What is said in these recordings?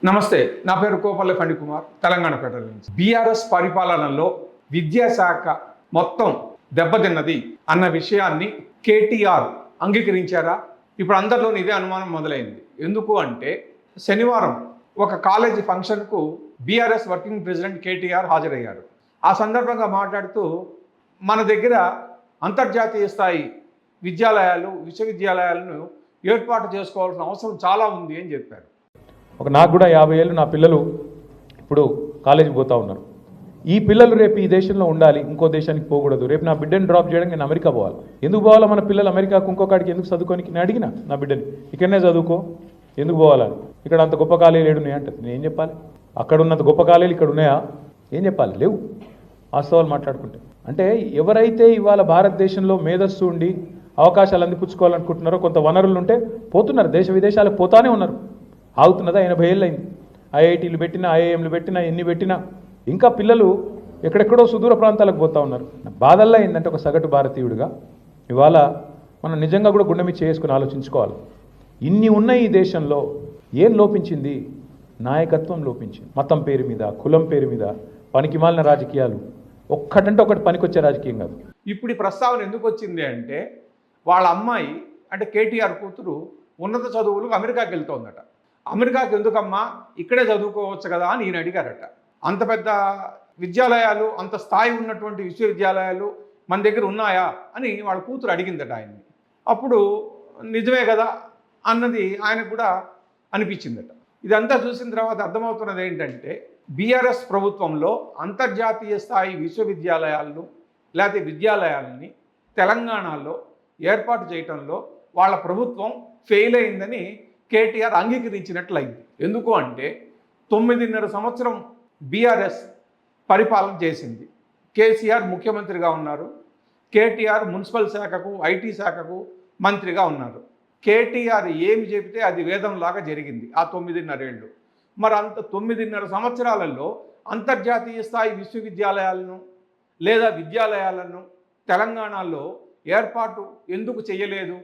నమస్తే, నా పేరు కోపల్లి ఫణికుమార్, తెలంగాణ ఫెడరల్ నుంచి. బీఆర్ఎస్ పరిపాలనలో విద్యాశాఖ మొత్తం దెబ్బతిన్నది అన్న విషయాన్ని కేటీఆర్ అంగీకరించారా? ఇప్పుడు అందరిలోని ఇదే అనుమానం మొదలైంది. ఎందుకు అంటే శనివారం ఒక కాలేజీ ఫంక్షన్కు బీఆర్ఎస్ వర్కింగ్ ప్రెసిడెంట్ కేటీఆర్ హాజరయ్యారు. ఆ సందర్భంగా మాట్లాడుతూ మన దగ్గర అంతర్జాతీయ స్థాయి విశ్వవిద్యాలయాలను ఏర్పాటు చేసుకోవాల్సిన అవసరం చాలా ఉంది అని చెప్పారు. నాకు కూడా 50 ఏళ్ళు, నా పిల్లలు ఇప్పుడు కాలేజీకి పోతూ ఉన్నారు. ఈ పిల్లలు రేపు ఈ దేశంలో ఉండాలి, ఇంకో దేశానికి పోకూడదు. రేపు నా బిడ్డని డ్రాప్ చేయడానికి నేను అమెరికా పోవాలి. ఎందుకు పోవాలా? మన పిల్లలు అమెరికాకు ఇంకొకడికి ఎందుకు చదువుకోనికి? నేను అడిగిన నా బిడ్డని, ఇక్కడనే చదువుకో, ఎందుకు పోవాలని? ఇక్కడ అంత గొప్ప కాలేజీలు ఏడున్నాయి అంటే నేను ఏం చెప్పాలి? అక్కడ ఉన్నంత గొప్ప కాలేజీలు ఇక్కడ ఉన్నాయా? ఏం చెప్పాలి? లేవు. వాస్తవాలు మాట్లాడుకుంటే అంటే ఎవరైతే ఇవాళ భారతదేశంలో మేధస్సు ఉండి అవకాశాలు అందిపుచ్చుకోవాలనుకుంటున్నారో, కొంత వనరులు ఉంటే పోతున్నారు, దేశ విదేశాలకు పోతానే ఉన్నారు. ఆగుతున్నదా? 80 ఏళ్ళు అయింది. ఐఐటీలు పెట్టినా, ఐఐఎంలు పెట్టినా, ఎన్ని పెట్టినా ఇంకా పిల్లలు ఎక్కడెక్కడో సుదూర ప్రాంతాలకు పోతూ ఉన్నారు. బాధల్లో ఏంటంటే ఒక సగటు భారతీయుడిగా ఇవాళ మనం నిజంగా కూడా గుండె మీద చేసుకుని ఆలోచించుకోవాలి. ఇన్ని ఉన్న ఈ దేశంలో ఏం లోపించింది? నాయకత్వం లోపించింది. మతం పేరు మీద, కులం పేరు మీద పనికిమాలిన రాజకీయాలు. ఒక్కటంటే ఒకటి పనికొచ్చే రాజకీయం కాదు. ఇప్పుడు ఈ ప్రస్తావన ఎందుకు వచ్చింది అంటే వాళ్ళ అమ్మాయి అంటే కేటీఆర్ కూతురు ఉన్నత చదువులకు అమెరికాకి వెళ్తోందట. అమెరికాకి ఎందుకమ్మా, ఇక్కడే చదువుకోవచ్చు కదా అని ఈయన అడిగారట. అంత పెద్ద విద్యాలయాలు, అంత స్థాయి ఉన్నటువంటి విశ్వవిద్యాలయాలు మన దగ్గర ఉన్నాయా అని వాళ్ళ కూతురు అడిగిందట ఆయన్ని. అప్పుడు నిజమే కదా అన్నది ఆయనకు కూడా అనిపించిందట. ఇదంతా చూసిన తర్వాత అర్థమవుతున్నది ఏంటంటే బీఆర్ఎస్ ప్రభుత్వంలో అంతర్జాతీయ స్థాయి విశ్వవిద్యాలయాలను లేకపోతే విద్యాలయాలని తెలంగాణలో ఏర్పాటు చేయటంలో వాళ్ళ ప్రభుత్వం ఫెయిల్ అయిందని కేటీఆర్ అంగీకరించినట్లయింది. ఎందుకు అంటే 9.5 సంవత్సరం బీఆర్ఎస్ పరిపాలన చేసింది. కేసీఆర్ ముఖ్యమంత్రిగా ఉన్నారు. కేటీఆర్ మున్సిపల్ శాఖకు, ఐటీ శాఖకు మంత్రిగా ఉన్నారు. కేటీఆర్ ఏమి చెబితే అది వేదంలాగా జరిగింది ఆ 9.5 ఏళ్ళు. మరి అంత 9.5 సంవత్సరాలలో అంతర్జాతీయ స్థాయి విశ్వవిద్యాలయాలను లేదా విద్యాలయాలను తెలంగాణలో ఏర్పాటు ఎందుకు చేయలేదు?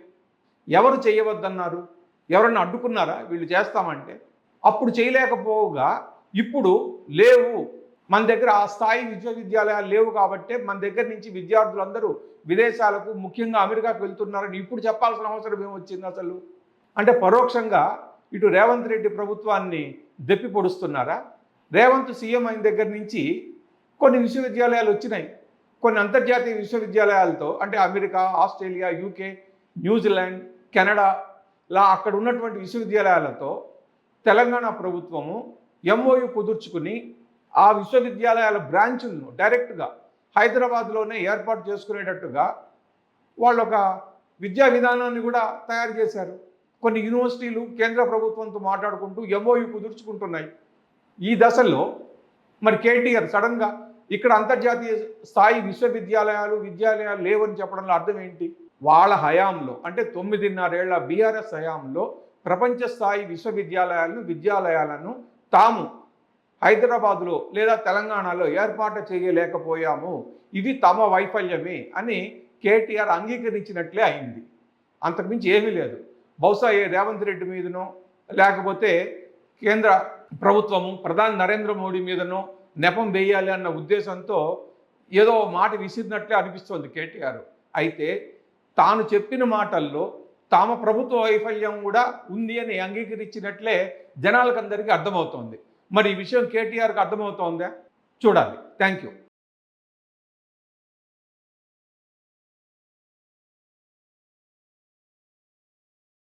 ఎవరు చేయవద్దన్నారు? ఎవరన్నా అడ్డుకున్నారా వీళ్ళు చేస్తామంటే? అప్పుడు చేయలేకపోగా ఇప్పుడు లేవు, మన దగ్గర ఆ స్థాయి విశ్వవిద్యాలయాలు లేవు కాబట్టి మన దగ్గర నుంచి విద్యార్థులందరూ విదేశాలకు, ముఖ్యంగా అమెరికాకు వెళ్తున్నారని ఇప్పుడు చెప్పాల్సిన అవసరం ఏమొచ్చింది అసలు? అంటే పరోక్షంగా ఇటు రేవంత్ రెడ్డి ప్రభుత్వాన్ని దెప్పి పొడుస్తున్నారా? రేవంత్ సీఎం అయిన దగ్గర నుంచి కొన్ని విశ్వవిద్యాలయాలు వచ్చినాయి. కొన్ని అంతర్జాతీయ విశ్వవిద్యాలయాలతో అంటే America, Australia, UK, New Zealand, Canada అక్కడ ఉన్నటువంటి విశ్వవిద్యాలయాలతో తెలంగాణ ప్రభుత్వము ఎంఓయు కుదుర్చుకుని ఆ విశ్వవిద్యాలయాల బ్రాంచులను డైరెక్ట్గా హైదరాబాద్లోనే ఏర్పాటు చేసుకునేటట్టుగా వాళ్ళు ఒక విద్యా విధానాన్ని కూడా తయారు చేశారు. కొన్ని యూనివర్సిటీలు కేంద్ర ప్రభుత్వంతో మాట్లాడుకుంటూ ఎంఓయు కుదుర్చుకుంటున్నాయి. ఈ దశలో మరి కేటీఆర్ సడన్గా ఇక్కడ అంతర్జాతీయ స్థాయి విద్యాలయాలు లేవని చెప్పడంలో అర్థం ఏంటి? వాళ్ళ హయాంలో అంటే 9.5 ఏళ్ల బీఆర్ఎస్ హయాంలో ప్రపంచ స్థాయి విద్యాలయాలను తాము హైదరాబాదులో లేదా తెలంగాణలో ఏర్పాటు చేయలేకపోయాము, ఇది తమ వైఫల్యమే అని కేటీఆర్ అంగీకరించినట్లే అయింది. అంతకుమించి ఏమీ లేదు. బహుశా రేవంత్ రెడ్డి మీదనో లేకపోతే కేంద్ర ప్రభుత్వము ప్రధాని నరేంద్ర మోడీ మీదనో నెపం వేయాలి అన్న ఉద్దేశంతో ఏదో మాట విసిరినట్లే అనిపిస్తోంది కేటీఆర్. అయితే తాను చెప్పిన మాటల్లో తమ ప్రభుత్వ వైఫల్యం కూడా ఉంది అని అంగీకరించినట్లే జనాలకందరికీ అర్థమవుతోంది. మరి ఈ విషయం కేటీఆర్కి అర్థమవుతోందా? చూడాలి. Thank you.